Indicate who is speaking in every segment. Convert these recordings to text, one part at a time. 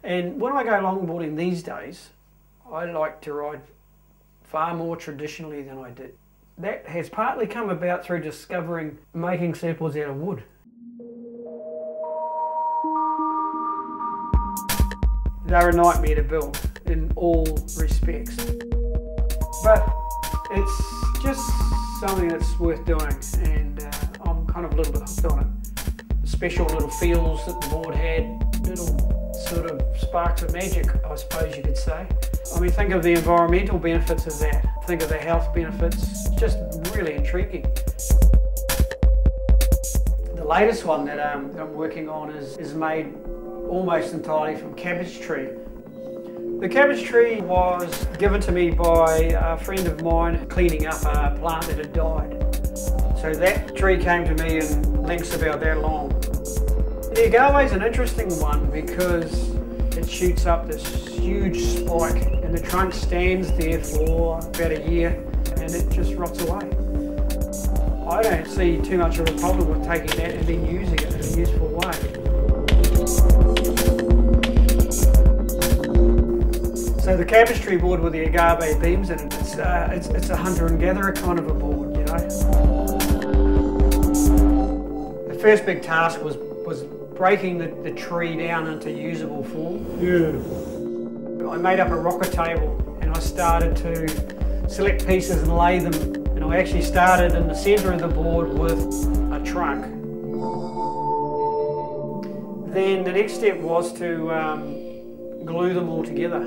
Speaker 1: And when I go longboarding these days, I like to ride far more traditionally than I did. That has partly come about through discovering making surfboards out of wood. They're a nightmare to build in all respects. But it's just something that's worth doing, and I'm kind of a little bit hooked on it. The special little feels that the board had, little sort of sparks of magic, I suppose you could say. I mean, think of the environmental benefits of that. Think of the health benefits. Just really intriguing. The latest one that I'm working on is made almost entirely from Cabbage Tree. The Cabbage Tree was given to me by a friend of mine cleaning up a plant that had died. So that tree came to me in lengths about that long. The Agave is an interesting one because it shoots up this huge spike and the trunk stands there for about a year and it just rots away. I don't see too much of a problem with taking that and then using it in a useful way. So the Cabbage Tree board with the Agave beams in it, it's a hunter and gatherer kind of a board, you know. The first big task was breaking the tree down into usable form. Yeah. I made up a rocker table and I started to select pieces and lay them. And I actually started in the centre of the board with a trunk. Then the next step was to glue them all together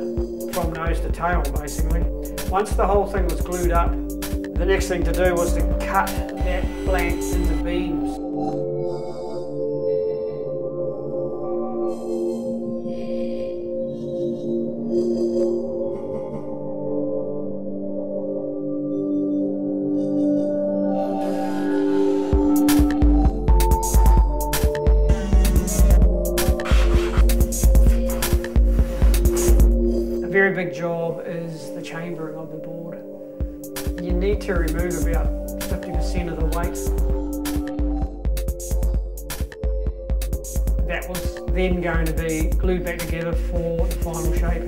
Speaker 1: from nose to tail, basically. Once the whole thing was glued up, the next thing to do was to cut that blank into beams. A very big job is the chambering of the board. You need to remove about 50% of the weight. That was then going to be glued back together for the final shape.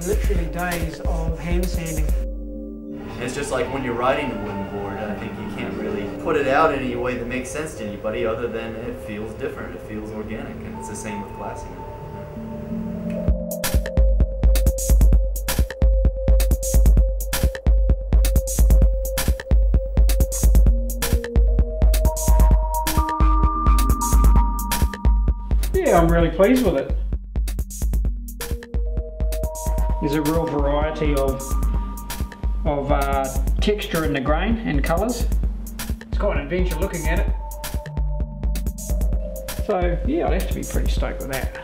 Speaker 1: Literally days of hand sanding.
Speaker 2: It's just like when you're riding a wooden board, I think you can't really put it out in any way that makes sense to anybody other than it feels different, it feels organic, and it's the same with glassing it.
Speaker 1: Yeah, I'm really pleased with it. There's a real variety of texture in the grain and colours. It's quite an adventure looking at it. So yeah, I'd have to be pretty stoked with that.